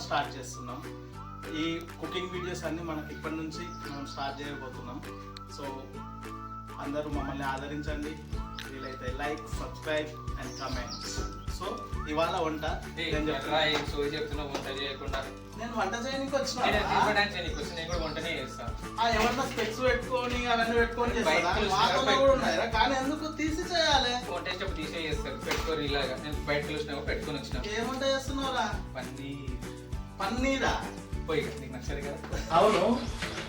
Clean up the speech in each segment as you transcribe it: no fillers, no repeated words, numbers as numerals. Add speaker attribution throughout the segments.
Speaker 1: Start చేస్తున్నాం. ఈ cooking videos అన్నీ మనకి ఇప్పటి నుంచి మనం స్టార్ట్ చేయబోతున్నాం. సో అందరూ మమ్మల్ని ఆదరించండి. వీలైతే like, subscribe and comments. So ఇవాళ వంట నేను వంట చేయడానికి వచ్చిన ఎవరన్నా స్పెక్స్ పెట్టుకొని అవన్నీ పెట్టుకొని చేస్తారా? మాతో కూడా ఉన్నాయా? కానీ ఎందుకు తీసి చేయాలి?
Speaker 2: తీసే చేస్తారు పెట్టుకోరు ఇలాగా. నేను బయట చూసినా పెట్టుకొని వచ్చిన.
Speaker 1: ఏమంట చేస్తున్నారా? పన్నీరా?
Speaker 2: పోయి నీకు నచ్చదు కదా.
Speaker 1: అవును,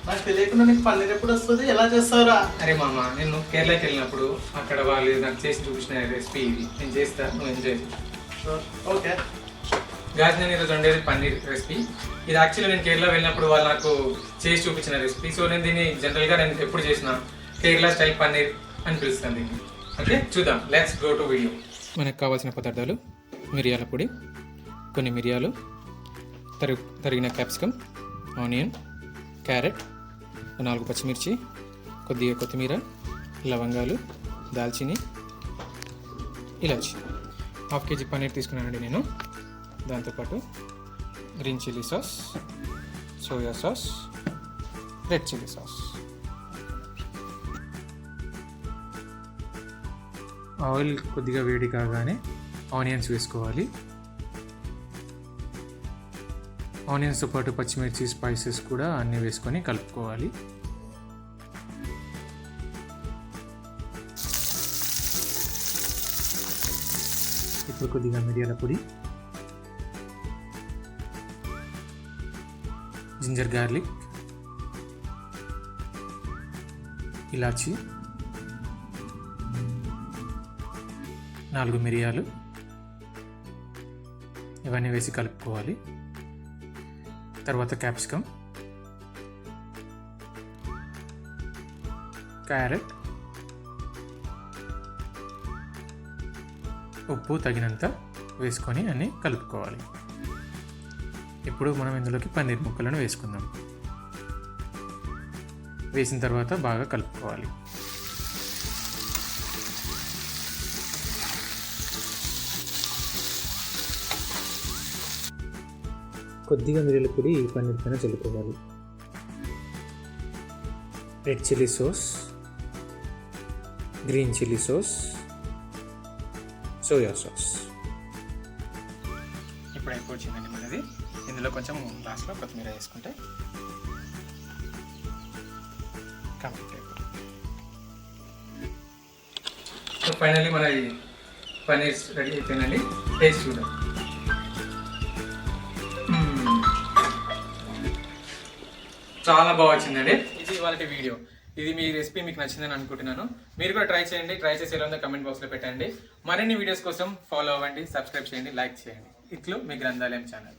Speaker 1: నాకు తెలియకుండా నీకు పన్నీర్ ఎప్పుడు వస్తుంది? ఎలా చేస్తావురా?
Speaker 2: అరే మామ, నేను కేరళకి వెళ్ళినప్పుడు అక్కడ వాళ్ళు నాకు చేసి చూపించిన రెసిపీ ఇది. నేను చేస్తా, నువ్వు ఎంజాయ్ చేయి.
Speaker 1: ఓకే
Speaker 2: గాజ్, నేను ఈరోజు వండేది పన్నీర్ రెసిపీ. ఇది యాక్చువల్లీ నేను కేరళ వెళ్ళినప్పుడు వాళ్ళు నాకు చేసి చూపించిన రెసిపీ. సో నేను దీన్ని జనరల్గా నేను ఎప్పుడు చేసిన కేరళ స్టైల్ పన్నీర్ అని పిలుస్తాను దీన్ని. ఓకే, చూద్దాం. Let's go to video. మనకు కావాల్సిన పదార్థాలు: మిరియాల పొడి, కొన్ని మిరియాలు, తరిగిన క్యాప్సికమ్, ఆనియన్, క్యారెట్, 4 పచ్చిమిర్చి, కొద్దిగా కొత్తిమీర, లవంగాలు, దాల్చిని, ఇలాచి. 1/2 kg పన్నీర్ తీసుకున్నానండి నేను. దాంతోపాటు green chilli sauce, soya sauce, red chilli sauce. Oil కొద్దిగా వేడి కాగానే ఆనియన్స్ వేసుకోవాలి. ఆనియన్స్తో పాటు పచ్చిమిర్చి, స్పైసెస్ కూడా అన్నీ వేసుకొని కలుపుకోవాలి. ఇప్పుడు కొద్దిగా మిరియాల పొడి, జింజర్ గార్లిక్, ఇలాచి, 4 మిరియాలు, ఇవన్నీ వేసి కలుపుకోవాలి. తర్వాత క్యాప్సికమ్, క్యారెట్, ఉప్పు తగినంత వేసుకొని అన్నీ కలుపుకోవాలి. ఇప్పుడు మనం ఇందులోకి పన్నీర్ ముక్కలను వేసుకుందాం. వేసిన తర్వాత బాగా కలుపుకోవాలి. కొద్దిగా మిరియాల పొడి పన్నీర్ పైన చల్లుకోవాలి. Red chilli sauce, green chilli sauce, soya sauce. ఇప్పుడు అయిపోయిందండి మనది. ఇందులో కొంచెం లాస్ట్లో కొత్తిమీర వేసుకుంటే కంప్లీట్ అయిపోతుంది. సో ఫైనల్లీ మన పన్నీర్ రెడీ అయిపోయిందండి. టేస్ట్ చూడండి. చాలా బాగా వచ్చిందండి. ఇది ఇవాళ వీడియో. ఇది మీ రెసిపీ మీకు నచ్చిందని అనుకుంటున్నాను. మీరు కూడా ట్రై చేయండి. ట్రై చేసి ఎలా ఉందో కమెంట్ బాక్స్లో పెట్టండి. మరిన్ని వీడియోస్ కోసం ఫాలో అవ్వండి, సబ్స్క్రైబ్ చేయండి, లైక్ చేయండి. ఇట్లు మీ గ్రంథాలయం ఛానల్.